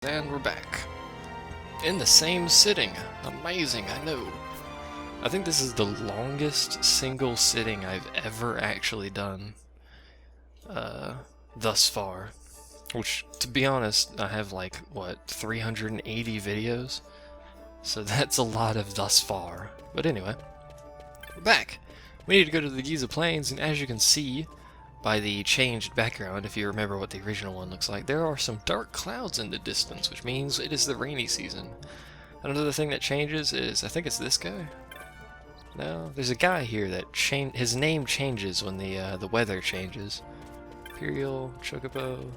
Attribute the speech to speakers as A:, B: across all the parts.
A: And we're back. In the same sitting. Amazing, I know. I think this is the longest single sitting I've ever actually done thus far. Which, to be honest, I have like, what, 380 videos? So that's a lot of thus far. But anyway, we're back. We need to go to the Giza Plains, and as you can see by the changed background, if you remember what the original one looks like, there are some dark clouds in the distance, which means it is the rainy season. Another thing that changes is, I think it's this guy? No, there's a guy here that his name changes when the weather changes. Imperial, Chocobo.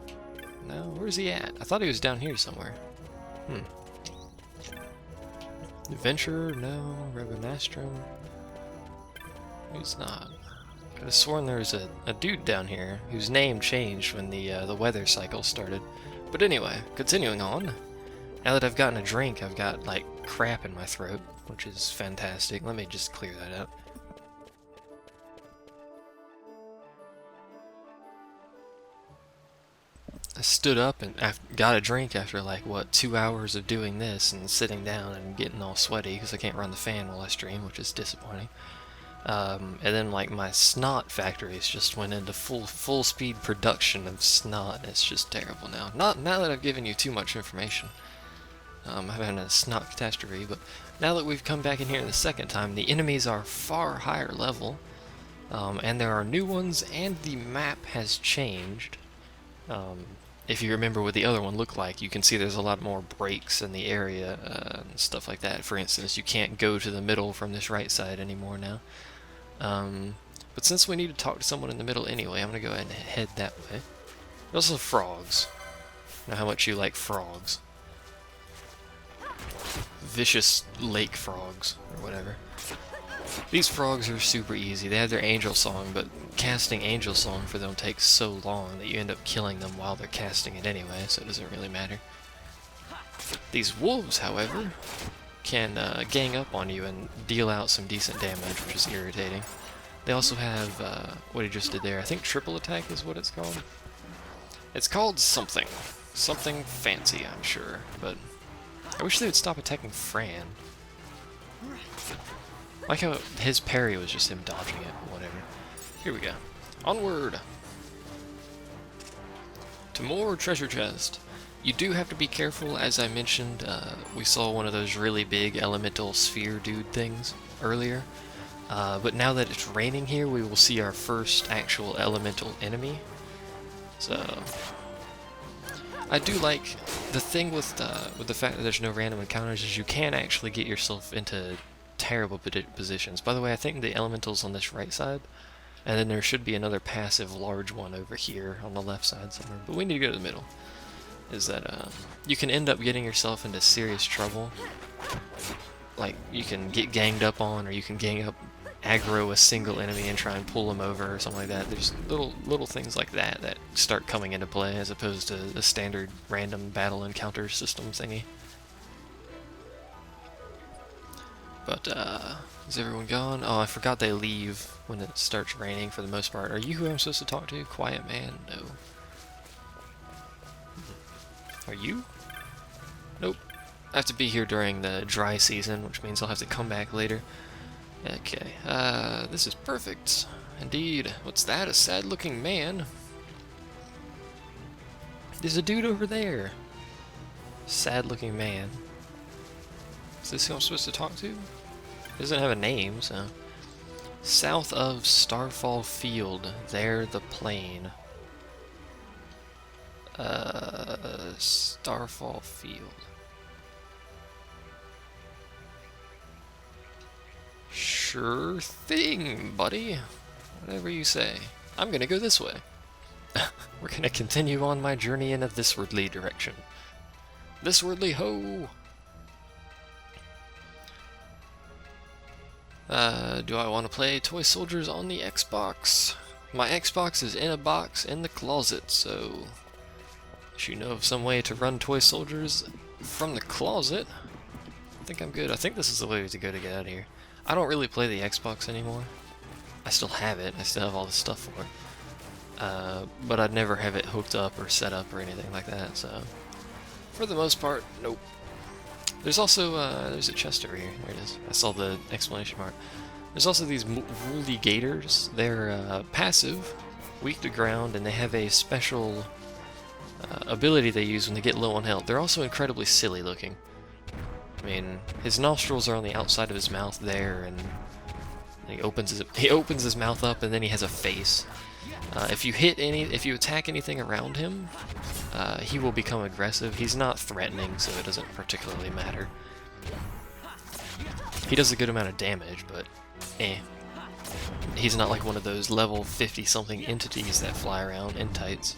A: No, where's he at? I thought he was down here somewhere. Adventurer, no. Rebonastrum. He's not. Could have sworn there was a dude down here whose name changed when the weather cycle started. But anyway, continuing on. Now that I've gotten a drink, I've got like crap in my throat, which is fantastic. Let me just clear that out. I stood up and got a drink after like, what, 2 hours of doing this and sitting down and getting all sweaty because I can't run the fan while I stream, which is disappointing. And then like my snot factories just went into full speed production of snot, and it's just terrible now. Not now that I've given you too much information. I'm having a snot catastrophe, but now that we've come back in here the second time, the enemies are far higher level, and there are new ones, and the map has changed. If you remember what the other one looked like, you can see there's a lot more breaks in the area and stuff like that. For instance, you can't go to the middle from this right side anymore now. But since we need to talk to someone in the middle anyway, I'm going to go ahead and head that way. There's also frogs. I know how much you like frogs. Vicious lake frogs, or whatever. These frogs are super easy. They have their angel song, but casting angel song for them takes so long that you end up killing them while they're casting it anyway, so it doesn't really matter. These wolves, however, can gang up on you and deal out some decent damage, which is irritating. They also have, what he just did there, I think triple attack is what it's called. It's called something. Something fancy, I'm sure, but I wish they would stop attacking Fran. I like how his parry was just him dodging it, whatever. Here we go. Onward! To more treasure chest. You do have to be careful, as I mentioned, we saw one of those really big elemental sphere dude things earlier. But now that it's raining here, we will see our first actual elemental enemy. So I do like the thing with the fact that there's no random encounters is you can actually get yourself into terrible positions. By the way, I think the elemental's on this right side, and then there should be another passive large one over here on the left side somewhere, but we need to go to the middle. Is that you can end up getting yourself into serious trouble. Like, you can get ganged up on, or you can gang up, aggro a single enemy and try and pull them over or something like that. There's little things like that that start coming into play as opposed to the standard random battle encounter system thingy. But, is everyone gone? Oh, I forgot they leave when it starts raining for the most part. Are you who I'm supposed to talk to? Quiet man? No. Are you? Nope. I have to be here during the dry season, which means I'll have to come back later. Okay, this is perfect. Indeed. What's that? A sad-looking man? There's a dude over there. Sad-looking man. Is this who I'm supposed to talk to? He doesn't have a name, so... South of Starfall Field. There, the plain. Starfall Field. Sure thing, buddy. Whatever you say. I'm gonna go this way. We're gonna continue on my journey in a thiswardly direction. Thiswardly ho! Do I want to play Toy Soldiers on the Xbox? My Xbox is in a box in the closet, so if you know of some way to run Toy Soldiers from the closet, I think I'm good. I think this is the way to go to get out of here. I don't really play the Xbox anymore. I still have it. I still have all the stuff for it. But I'd never have it hooked up or set up or anything like that, so For the most part, nope. There's also, there's a chest over here. There it is. I saw the exclamation mark. There's also these woolly gators. They're passive, weak to ground, and they have a special ability they use when they get low on health. They're also incredibly silly looking. I mean, his nostrils are on the outside of his mouth there, and he opens his mouth up, and then he has a face. If you attack anything around him, he will become aggressive. He's not threatening, so it doesn't particularly matter. He does a good amount of damage, but he's not like one of those level 50-something entities that fly around in tights.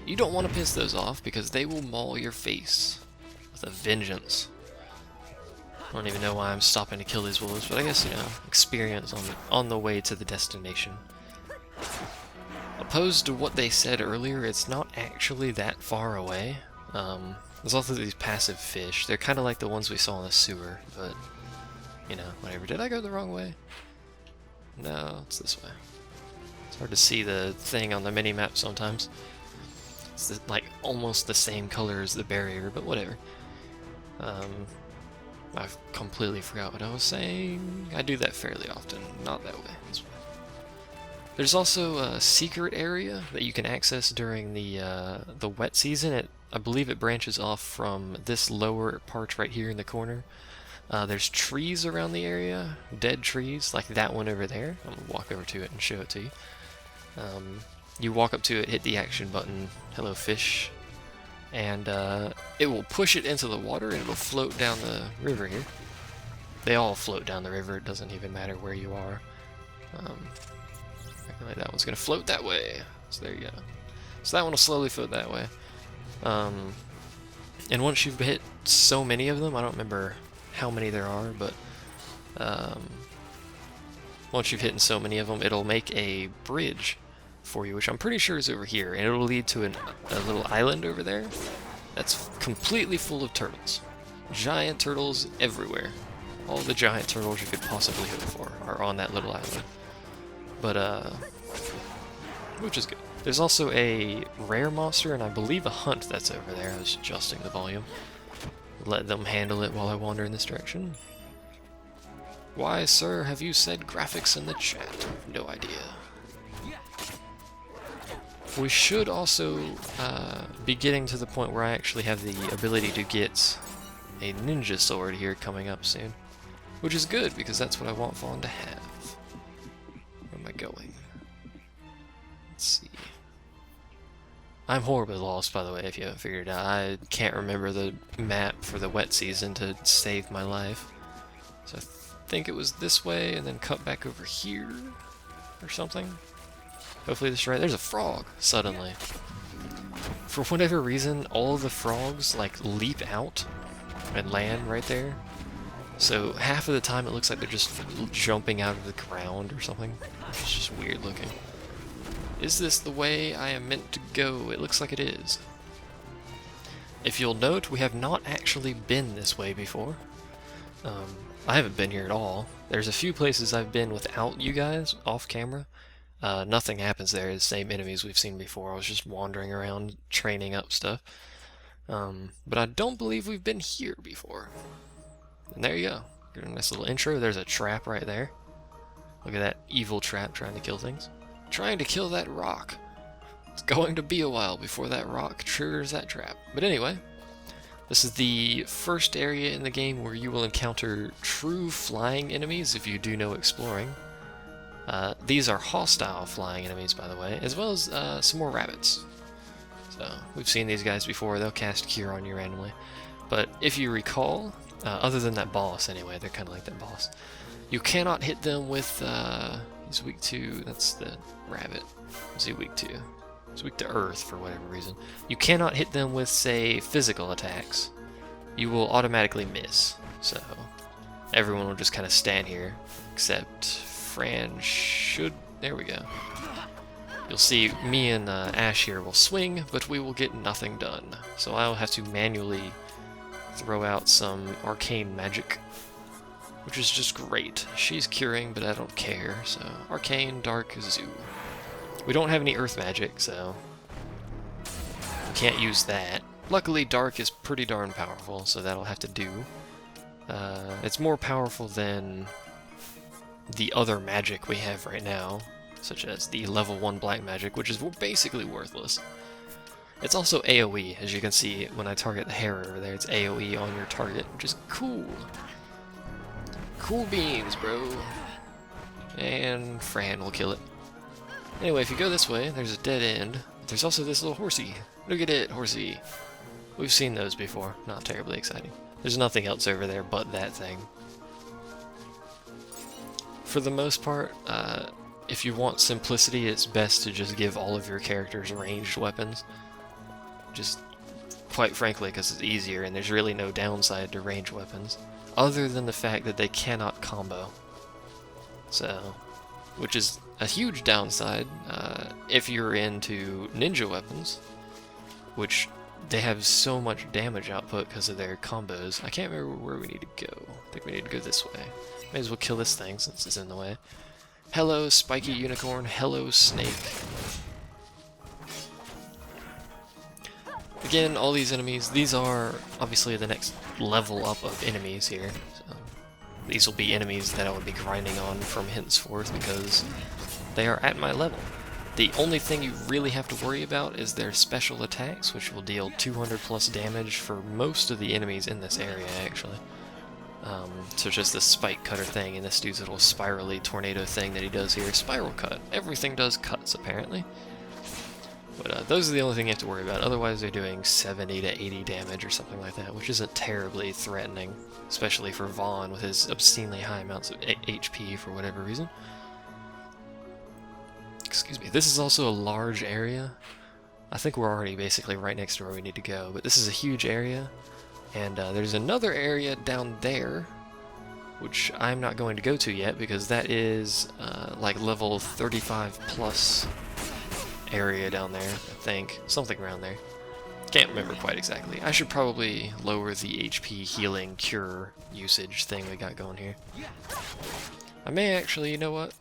A: You don't want to piss those off, because they will maul your face with a vengeance. I don't even know why I'm stopping to kill these wolves, but I guess, you know, experience on the way to the destination. Opposed to what they said earlier, it's not actually that far away. There's also these passive fish. They're kind of like the ones we saw in the sewer, but, you know, whatever. Did I go the wrong way? No, it's this way. It's hard to see the thing on the mini-map sometimes. It's like almost the same color as the barrier, but whatever. I've completely forgot what I was saying. I do that fairly often. Not that way. This way. There's also a secret area that you can access during the wet season. I believe it branches off from this lower part right here in the corner. There's trees around the area, dead trees, like that one over there. I'm going to walk over to it and show it to you. You walk up to it, hit the action button, hello fish, and it will push it into the water and it'll float down the river here. They all float down the river, it doesn't even matter where you are. I feel like that one's going to float that way, so there you go. So that one will slowly float that way. And once you've hit so many of them, I don't remember how many there are, but once you've hit so many of them, it'll make a bridge for you, which I'm pretty sure is over here, and it'll lead to a little island over there that's completely full of turtles. Giant turtles everywhere. All the giant turtles you could possibly hope for are on that little island. But, which is good. There's also a rare monster, and I believe a hunt that's over there. I was adjusting the volume. Let them handle it while I wander in this direction. Why, sir, have you said graphics in the chat? No idea. We should also be getting to the point where I actually have the ability to get a ninja sword here coming up soon. Which is good, because that's what I want Vaughn to have. Where am I going? Let's see. I'm horribly lost, by the way, if you haven't figured it out. I can't remember the map for the wet season to save my life. So I think it was this way, and then cut back over here, or something. Hopefully this is right. There's a frog, suddenly. For whatever reason, all of the frogs, like, leap out and land right there. So half of the time it looks like they're just jumping out of the ground or something. It's just weird looking. Is this the way I am meant to go? It looks like it is. If you'll note, we have not actually been this way before. I haven't been here at all. There's a few places I've been without you guys, off camera. Nothing happens there, the same enemies we've seen before. I was just wandering around, training up stuff. But I don't believe we've been here before. And there you go. Got a nice little intro. There's a trap right there. Look at that evil trap trying to kill things. Trying to kill that rock. It's going to be a while before that rock triggers that trap. But anyway, this is the first area in the game where you will encounter true flying enemies if you do know exploring. These are hostile flying enemies, by the way, as well as some more rabbits. So, we've seen these guys before. They'll cast Cure on you randomly. But if you recall, other than that boss anyway, they're kind of like that boss, you cannot hit them with, he's weak to, that's the rabbit. What's he weak to? He's weak to earth for whatever reason. You cannot hit them with, say, physical attacks. You will automatically miss. So, everyone will just kind of stand here, except Fran should... There we go. You'll see me and Ash here will swing, but we will get nothing done. So I'll have to manually throw out some arcane magic, which is just great. She's curing, but I don't care, so arcane, dark, zoo. We don't have any earth magic, so we can't use that. Luckily, Dark is pretty darn powerful, so that'll have to do. It's more powerful than the other magic we have right now, such as the level 1 black magic, which is basically worthless. It's also AoE, as you can see when I target the hair over there, it's AoE on your target, which is cool. Cool beans, bro. And Fran will kill it. Anyway, if you go this way, there's a dead end. There's also this little horsey. Look at it, horsey. We've seen those before, not terribly exciting. There's nothing else over there but that thing. For the most part, if you want simplicity, it's best to just give all of your characters ranged weapons. Just, quite frankly, because it's easier, and there's really no downside to ranged weapons, other than the fact that they cannot combo. So, which is a huge downside if you're into ninja weapons, which they have so much damage output because of their combos. I can't remember where we need to go. I think we need to go this way. May as well kill this thing since it's in the way. Hello, spiky unicorn. Hello, snake. Again, all these enemies, these are obviously the next level up of enemies here. So these will be enemies that I will be grinding on from henceforth because they are at my level. The only thing you really have to worry about is their special attacks, which will deal 200 plus damage for most of the enemies in this area, actually. So just this spike cutter thing and this dude's little spirally tornado thing that he does here. Spiral cut. Everything does cuts, apparently. But those are the only thing you have to worry about. Otherwise, they're doing 70 to 80 damage or something like that, which isn't terribly threatening, especially for Vaughn with his obscenely high amounts of HP for whatever reason. Excuse me. This is also a large area. I think we're already basically right next to where we need to go, but this is a huge area, and there's another area down there, which I'm not going to go to yet because that is like level 35 plus area down there, I think. Something around there. Can't remember quite exactly. I should probably lower the HP healing cure usage thing we got going here. I may actually, you know what?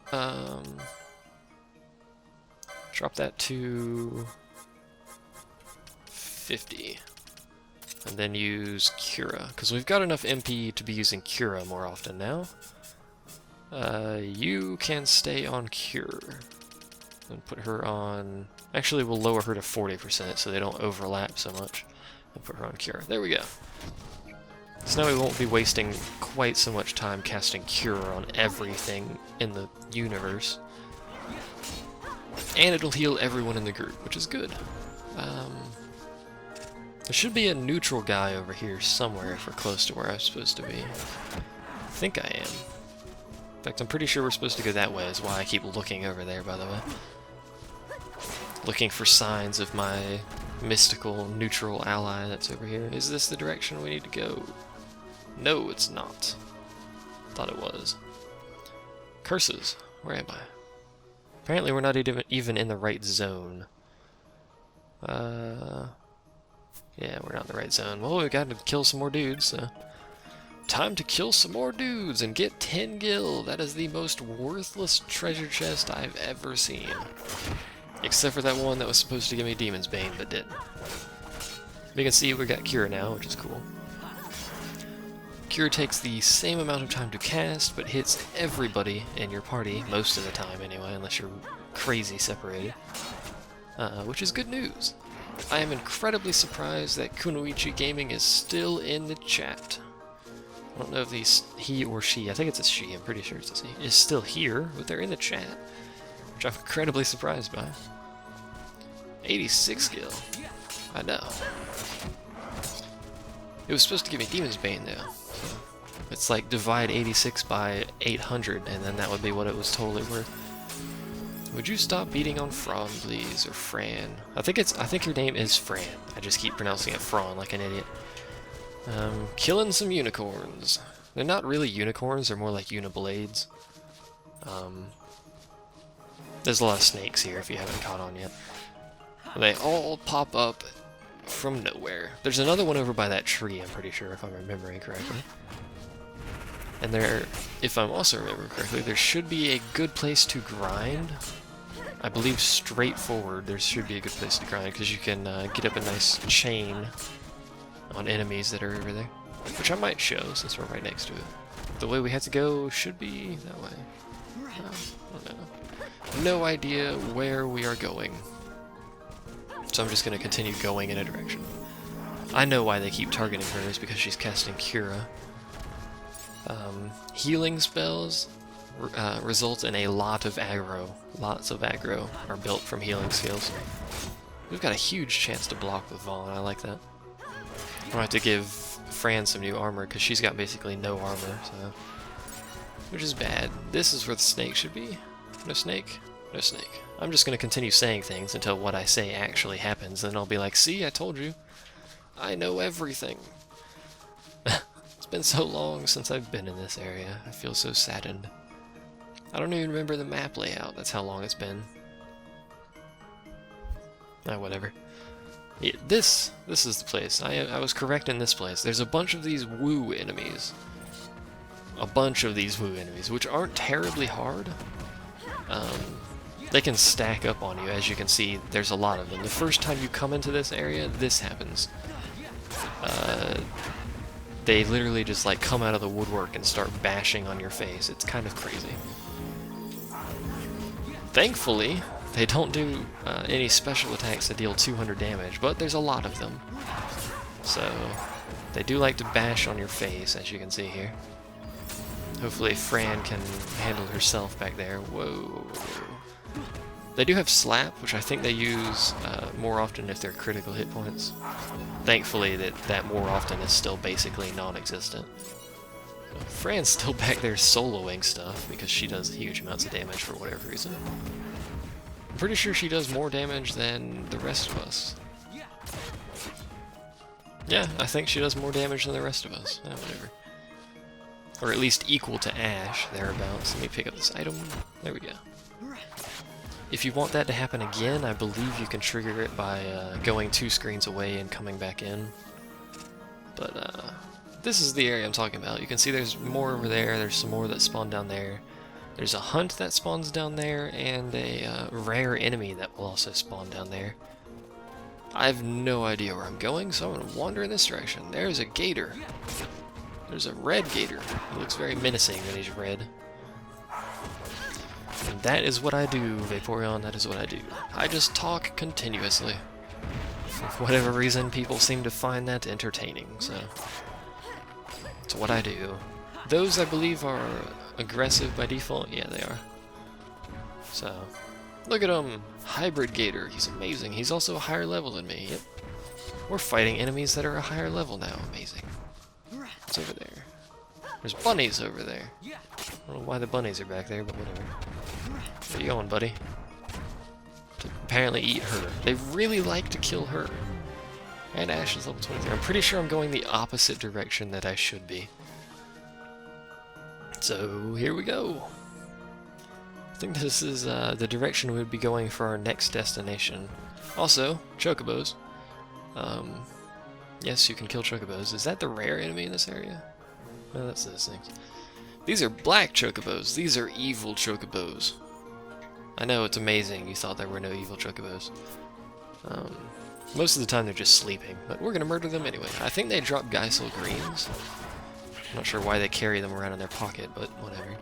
A: Drop that to 50. And then use Cura, because we've got enough MP to be using Cura more often now. You can stay on Cure. And put her on... Actually, we'll lower her to 40% so they don't overlap so much. And put her on Cure. There we go. So now we won't be wasting quite so much time casting Cure on everything in the universe. And it'll heal everyone in the group, which is good. There should be a neutral guy over here somewhere if we're close to where I'm supposed to be. I think I am. In fact, I'm pretty sure we're supposed to go that way, is why I keep looking over there, by the way. Looking for signs of my mystical neutral ally that's over here. Is this the direction we need to go? No, it's not. Thought it was. Curses. Where am I? Apparently we're not even in the right zone. Yeah, we're not in the right zone. Well, we got to kill some more dudes, so... Time to kill some more dudes and get 10 gil. That is the most worthless treasure chest I've ever seen. Except for that one that was supposed to give me Demon's Bane, but didn't. We can see we got Cure now, which is cool. Cure takes the same amount of time to cast, but hits everybody in your party, most of the time anyway, unless you're crazy separated. Which is good news. I am incredibly surprised that Kunoichi Gaming is still in the chat. I don't know if he or she, I think it's a she, I'm pretty sure it's a she, is still here, but they're in the chat, which I'm incredibly surprised by. 86 gil. I know. It was supposed to give me Demon's Bane though. So it's like divide 86 by 800 and then that would be what it was totally worth. Would you stop beating on Fran, please, or Fran? I think your name is Fran. I just keep pronouncing it Fran like an idiot. Killing some unicorns. They're not really unicorns, they're more like uniblades. There's a lot of snakes here if you haven't caught on yet. They all pop up from nowhere. There's another one over by that tree, I'm pretty sure, if I'm remembering correctly. And there, if I'm also remembering correctly, there should be a good place to grind I believe straight forward there should be a good place to grind, because you can get up a nice chain on enemies that are over there, which I might show since we're right next to it. The way we have to go should be that way. I don't know. No idea where we are going, so I'm just going to continue going in a direction. I know why they keep targeting her, is because she's casting Cura. Healing spells result in a lot of aggro. Lots of aggro are built from healing skills. We've got a huge chance to block with Vaughn, I like that. I'm gonna have to give Fran some new armor, because she's got basically no armor, so... which is bad. This is where the snake should be. No snake? No snake. I'm just gonna continue saying things until what I say actually happens, then I'll be like, see, I told you. I know everything. It's been so long since I've been in this area. I feel so saddened. I don't even remember the map layout. That's how long it's been. Ah, whatever. Yeah, this is the place. I was correct in this place. There's a bunch of these woo enemies. A bunch of these woo enemies, which aren't terribly hard. They can stack up on you, as you can see. There's a lot of them. The first time you come into this area, this happens. They literally just like come out of the woodwork and start bashing on your face. It's kind of crazy. Thankfully, they don't do any special attacks that deal 200 damage, but there's a lot of them. So, they do like to bash on your face, as you can see here. Hopefully Fran can handle herself back there. Whoa. They do have Slap, which I think they use more often if they're critical hit points. Thankfully, that more often is still basically non-existent. So Fran's still back there soloing stuff, because she does huge amounts of damage for whatever reason. I'm pretty sure she does more damage than the rest of us. Yeah, I think she does more damage than the rest of us. Whatever. Or at least equal to Ash, thereabouts. Let me pick up this item. There we go. If you want that to happen again, I believe you can trigger it by going 2 screens away and coming back in. But this is the area I'm talking about. You can see there's more over there, there's some more that spawn down there. There's a hunt that spawns down there, and a rare enemy that will also spawn down there. I have no idea where I'm going, so I'm going to wander in this direction. There's a gator. There's a red gator. He looks very menacing when he's red. And that is what I do, Vaporeon, that is what I do. I just talk continuously. For whatever reason, people seem to find that entertaining, so... it's what I do. Those, I believe, are aggressive by default. Yeah, they are. So, look at him! Hybrid Gator, he's amazing. He's also a higher level than me, yep. We're fighting enemies that are a higher level now, amazing. What's over there? There's bunnies over there. I don't know why the bunnies are back there, but whatever. Where you going, buddy? To apparently eat her. They really like to kill her. And Ash is level 23. I'm pretty sure I'm going the opposite direction that I should be. So, here we go. I think this is the direction we would be going for our next destination. Also, Chocobos. Yes, you can kill Chocobos. Is that the rare enemy in this area? No, that's those things. These are black Chocobos. These are evil Chocobos. I know, it's amazing you thought there were no evil Chocobos. Most of the time they're just sleeping, but we're gonna murder them anyway. I think they drop Geisel greens. I'm not sure why they carry them around in their pocket, but whatever.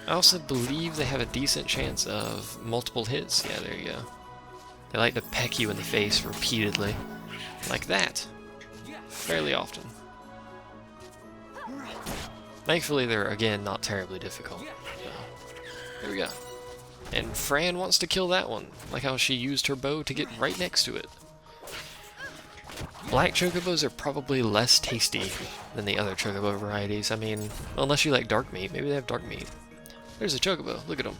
A: I also believe they have a decent chance of multiple hits. Yeah, there you go. They like to peck you in the face repeatedly. Like that. Fairly often. Thankfully, they're, again, not terribly difficult. So, here we go. And Fran wants to kill that one. Like how she used her bow to get right next to it. Black Chocobos are probably less tasty than the other Chocobo varieties. I mean, unless you like dark meat. Maybe they have dark meat. There's a Chocobo. Look at him.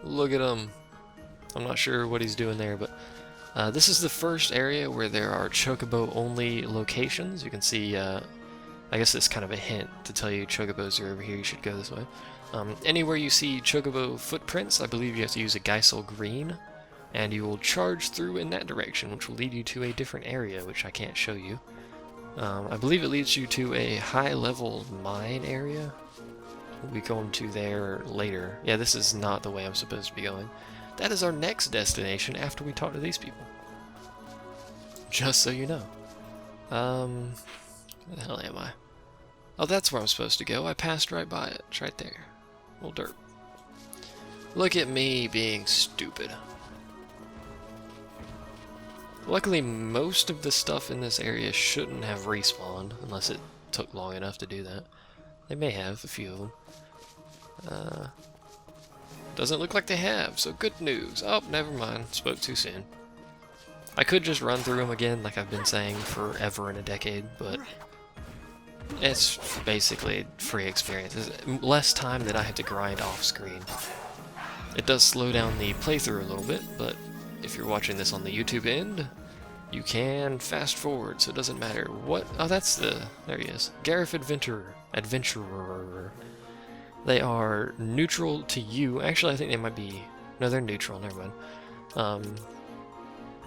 A: Look at him. I'm not sure what he's doing there, but this is the first area where there are Chocobo-only locations. You can see, I guess it's kind of a hint to tell you Chocobos are over here, you should go this way. Anywhere you see Chocobo footprints, I believe you have to use a Geisel green, and you will charge through in that direction, which will lead you to a different area, which I can't show you. I believe it leads you to a high-level mine area. We'll be going to there later. Yeah, this is not the way I'm supposed to be going. That is our next destination after we talk to these people. Just so you know. Where the hell am I? Oh, that's where I'm supposed to go. I passed right by it. It's right there. Little dirt. Look at me being stupid. Luckily, most of the stuff in this area shouldn't have respawned, unless it took long enough to do that. They may have, a few of them. Doesn't look like they have, so good news. Oh, never mind. Spoke too soon. I could just run through them again, like I've been saying forever and a decade, but it's basically free experience. It's less time that I have to grind off screen. It does slow down the playthrough a little bit, but if you're watching this on the YouTube end, you can fast forward, so it doesn't matter what... Oh, that's the... There he is. Garif Adventurer. They are neutral to you. Actually, I think they might be... No, they're neutral, never mind.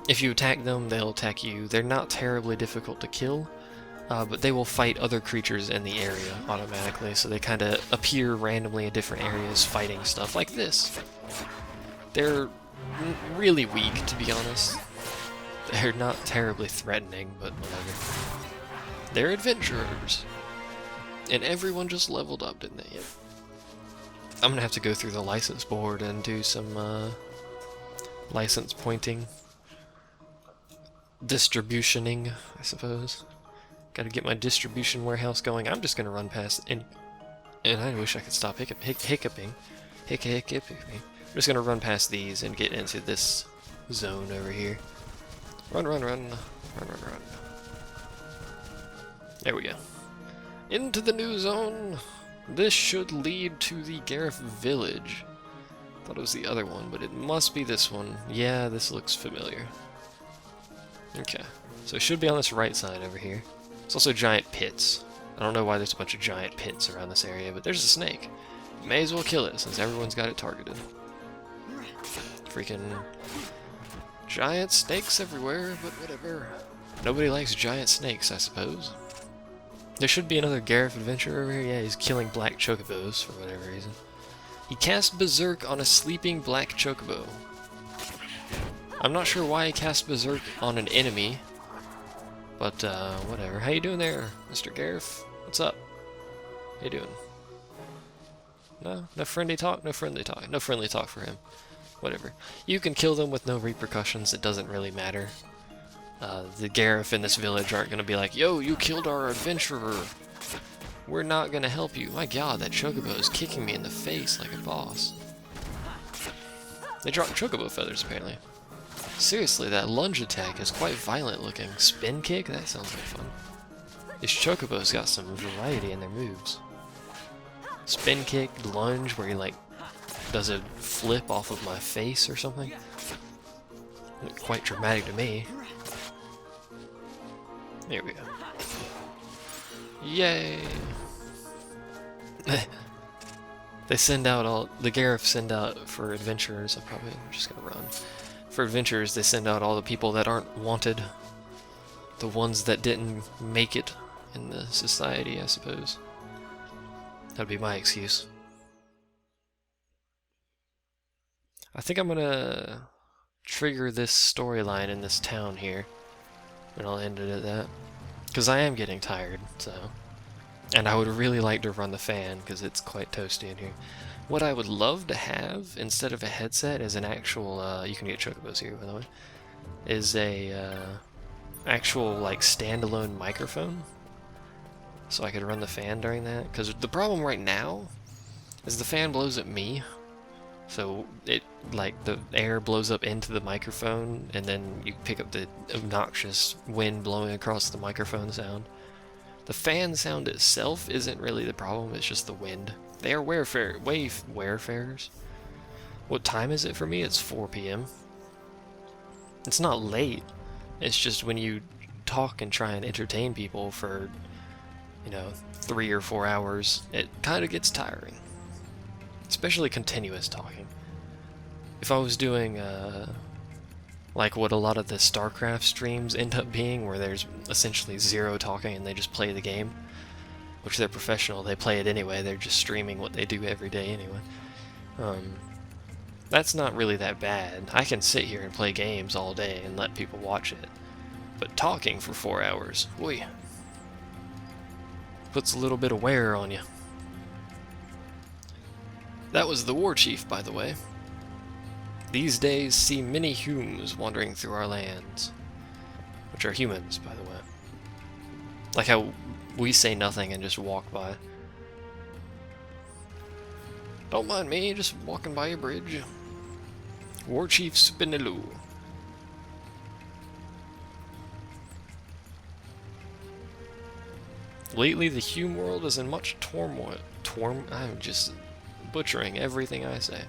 A: If you attack them, they'll attack you. They're not terribly difficult to kill, but they will fight other creatures in the area automatically, so they kind of appear randomly in different areas fighting stuff like this. They're really weak, to be honest. They're not terribly threatening, but whatever. They're adventurers. And everyone just leveled up, didn't they? Yep. I'm gonna have to go through the license board and do some license pointing. Distributioning, I suppose. Gotta get my distribution warehouse going. I'm just gonna run past and I wish I could stop hiccuping. I'm just gonna run past these and get into this zone over here. Run. There we go. Into the new zone. This should lead to the Garif village. Thought it was the other one, but it must be this one. Yeah, this looks familiar. Okay, so it should be on this right side over here. There's also giant pits. I don't know why there's a bunch of giant pits around this area, but there's a snake. May as well kill it since everyone's got it targeted. Freaking giant snakes everywhere, but whatever. Nobody likes giant snakes, I suppose. There should be another Garif adventurer over here. Yeah, he's killing black chocobos for whatever reason. He cast Berserk on a sleeping black chocobo. I'm not sure why he cast Berserk on an enemy, but whatever. How you doing there, Mr. Garif? What's up? How you doing? No friendly talk? No friendly talk. No friendly talk for him. Whatever. You can kill them with no repercussions. It doesn't really matter. The Garif in this village aren't going to be like, yo, you killed our adventurer. We're not going to help you. My god, that chocobo is kicking me in the face like a boss. They dropped chocobo feathers, apparently. Seriously, that lunge attack is quite violent looking. Spin kick? That sounds like fun. These chocobos got some variety in their moves. Spin kick, lunge, where he like does a flip off of my face or something. Looked quite dramatic to me. There we go. Yay! They send out all the Garif send out for adventurers. I'm just gonna run. For adventurers, they send out all the people that aren't wanted. The ones that didn't make it in the society, I suppose. That'd be my excuse. I think I'm gonna trigger this storyline in this town here. And I'll end it at that. Because I am getting tired, so. And I would really like to run the fan, because it's quite toasty in here. What I would love to have, instead of a headset, is an actual, you can get chocobos here, by the way, is a, actual, like, standalone microphone. So I could run the fan during that. Because the problem right now is the fan blows at me. So it, like, the air blows up into the microphone, and then you pick up the obnoxious wind blowing across the microphone sound. The fan sound itself isn't really the problem, it's just the wind. They are wayfarers. What time is it for me? It's 4 p.m. It's not late. It's just when you talk and try and entertain people for, you know, 3 or 4 hours, it kind of gets tiring. Especially continuous talking. If I was doing, like what a lot of the StarCraft streams end up being, where there's essentially zero talking and they just play the game, which they're professional, they play it anyway, they're just streaming what they do every day anyway. That's not really that bad. I can sit here and play games all day and let people watch it. But talking for 4 hours, boy, puts a little bit of wear on you. That was the war chief, by the way. These days see many humes wandering through our lands. Which are humans, by the way. Like how we say nothing and just walk by. Don't mind me, just walking by a bridge. War Chief Spineloo. Lately, the Hume world is in much turmoil. I'm just butchering everything I say.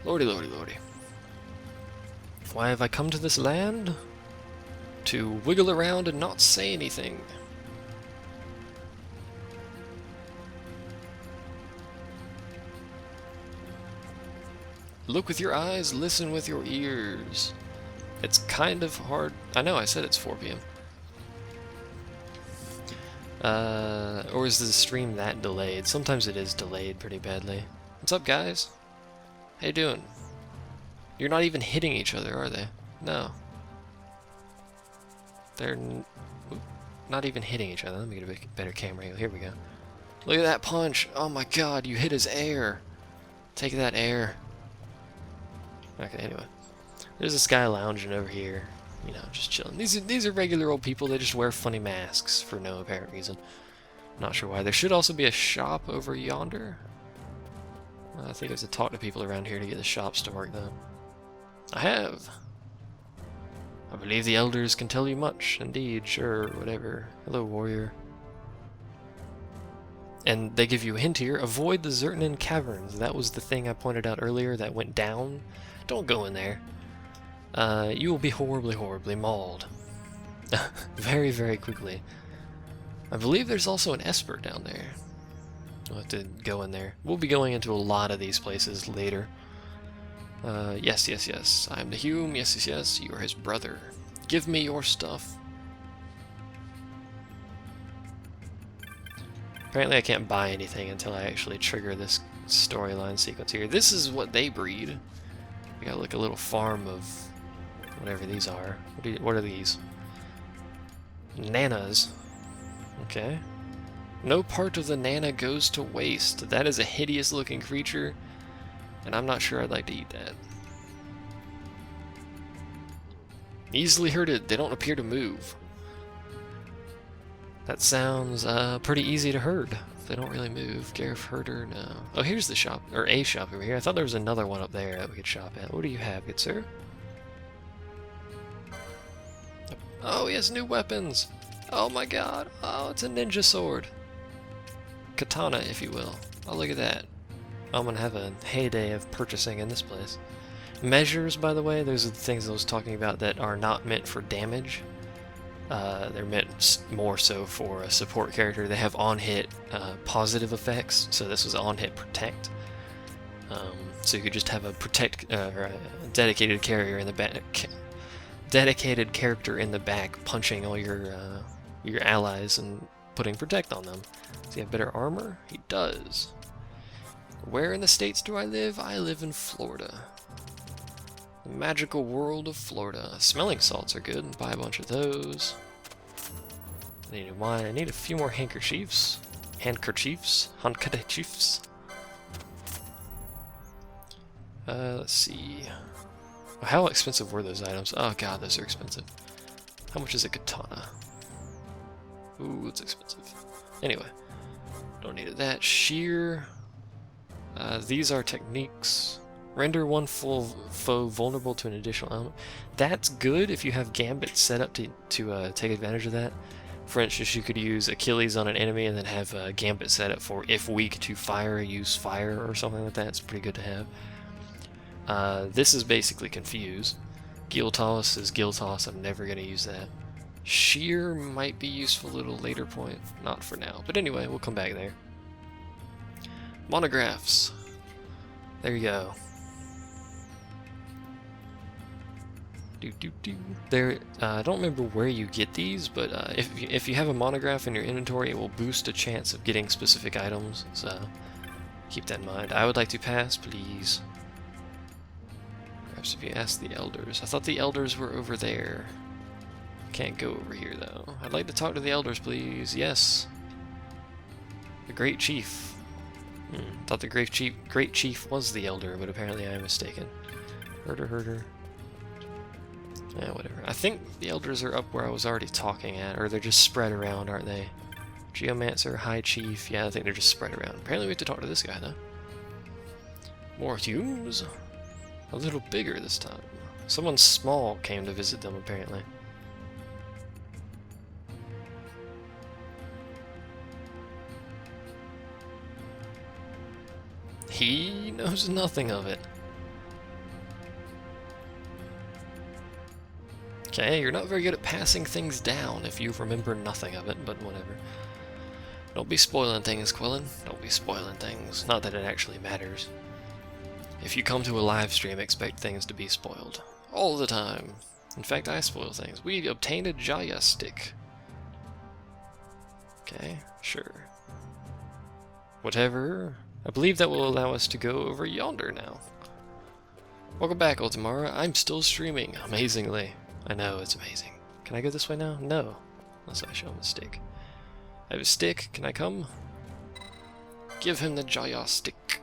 A: Lordy, lordy, lordy. Why have I come to this land? To wiggle around and not say anything. Look with your eyes, listen with your ears. It's kind of hard. I know I said it's 4 p.m. Or is the stream that delayed? Sometimes it is delayed pretty badly. What's up, guys? How you doing? You're not even hitting each other, are they? No. They're not even hitting each other. Let me get a better camera angle. Here we go. Look at that punch! Oh my god, you hit his air! Take that air. Okay, anyway. There's this guy lounging over here. You know, just chilling. These are regular old people. They just wear funny masks for no apparent reason. Not sure why. There should also be a shop over yonder. I think I have to talk to people around here to get the shops to work, though. I have. I believe the elders can tell you much. Indeed, sure, whatever. Hello, warrior. And they give you a hint here. Avoid the Zertanen caverns. That was the thing I pointed out earlier that went down. Don't go in there. You will be horribly, horribly mauled. Very, very quickly. I believe there's also an Esper down there. We'll have to go in there. We'll be going into a lot of these places later. Yes, yes, yes. I am the Hume. Yes, yes, yes. You are his brother. Give me your stuff. Apparently I can't buy anything until I actually trigger this storyline sequence here. This is what they breed. We got like a little farm of whatever these are. What are these? Nanas. Okay. No part of the Nana goes to waste. That is a hideous looking creature, and I'm not sure I'd like to eat that. Easily herded. They don't appear to move. That sounds pretty easy to herd. They don't really move. Garif herder, no. Oh, here's the shop, or a shop over here. I thought there was another one up there that we could shop at. What do you have, good sir? Oh, he has new weapons. Oh my god. Oh, it's a ninja sword. Katana, if you will. Oh, look at that. I'm gonna have a heyday of purchasing in this place. Measures, by the way, those are the things I was talking about that are not meant for damage. They're meant more so for a support character. They have on-hit positive effects, so this was on-hit protect. So you could just have a protect or a dedicated carrier in the back, dedicated character in the back, punching all your allies and putting protect on them. Does he have better armor? He does. Where in the States do I live? I live in Florida. The magical world of Florida. Smelling salts are good. Buy a bunch of those. I need wine. I need a few more handkerchiefs. Handkerchiefs. Let's see. How expensive were those items? Oh god, those are expensive. How much is a katana? Ooh, it's expensive. Anyway, don't need that. Shear. These are techniques. Render one full foe vulnerable to an additional element. That's good if you have Gambit set up to take advantage of that. For instance, you could use Achilles on an enemy and then have Gambit set up for if weak to fire, use fire or something like that. It's pretty good to have. This is basically Confuse. Gil Toss is Gil Toss. I'm never going to use that. Shear might be useful at a later point. Not for now. But anyway, we'll come back there. Monographs. There you go. There, I don't remember where you get these, but if you have a monograph in your inventory, it will boost a chance of getting specific items, so keep that in mind. I would like to pass, please. Perhaps if you ask the elders. I thought the elders were over there. Can't go over here, though. I'd like to talk to the elders, please. Yes. The Great Chief. Thought the Great Chief was the elder, but apparently I am mistaken. Herder. Yeah, whatever. I think the elders are up where I was already talking at, or they're just spread around, aren't they? Geomancer, High Chief, yeah, I think they're just spread around. Apparently we have to talk to this guy, though. More humans? A little bigger this time. Someone small came to visit them, apparently. He knows nothing of it. Okay, you're not very good at passing things down if you remember nothing of it, but whatever. Don't be spoiling things, Quillen. Don't be spoiling things. Not that it actually matters. If you come to a live stream, expect things to be spoiled. All the time. In fact, I spoil things. We obtained a Jaya stick. Okay, sure. Whatever. I believe that will allow us to go over yonder now. Welcome back, Ultimara. I'm still streaming, amazingly. I know, it's amazing. Can I go this way now? No. Unless I show him a stick. I have a stick. Can I come? Give him the Jaya stick.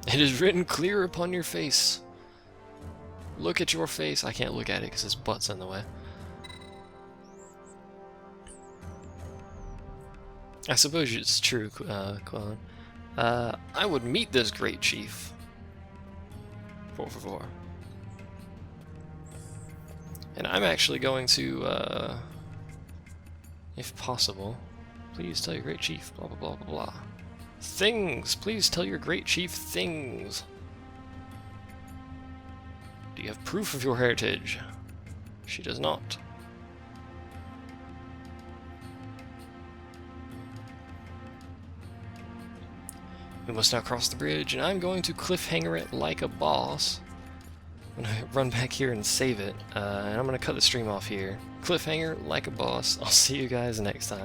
A: It is written clear upon your face. Look at your face. I can't look at it because his butt's in the way. I suppose it's true, Quillen. I would meet this great chief. Por favor. And I'm actually going to, if possible, please tell your great chief, blah blah blah blah blah. Things! Please tell your great chief things! Do you have proof of your heritage? She does not. We must now cross the bridge, and I'm going to cliffhanger it like a boss. I'm going to run back here and save it, and I'm going to cut the stream off here. Cliffhanger like a boss. I'll see you guys next time.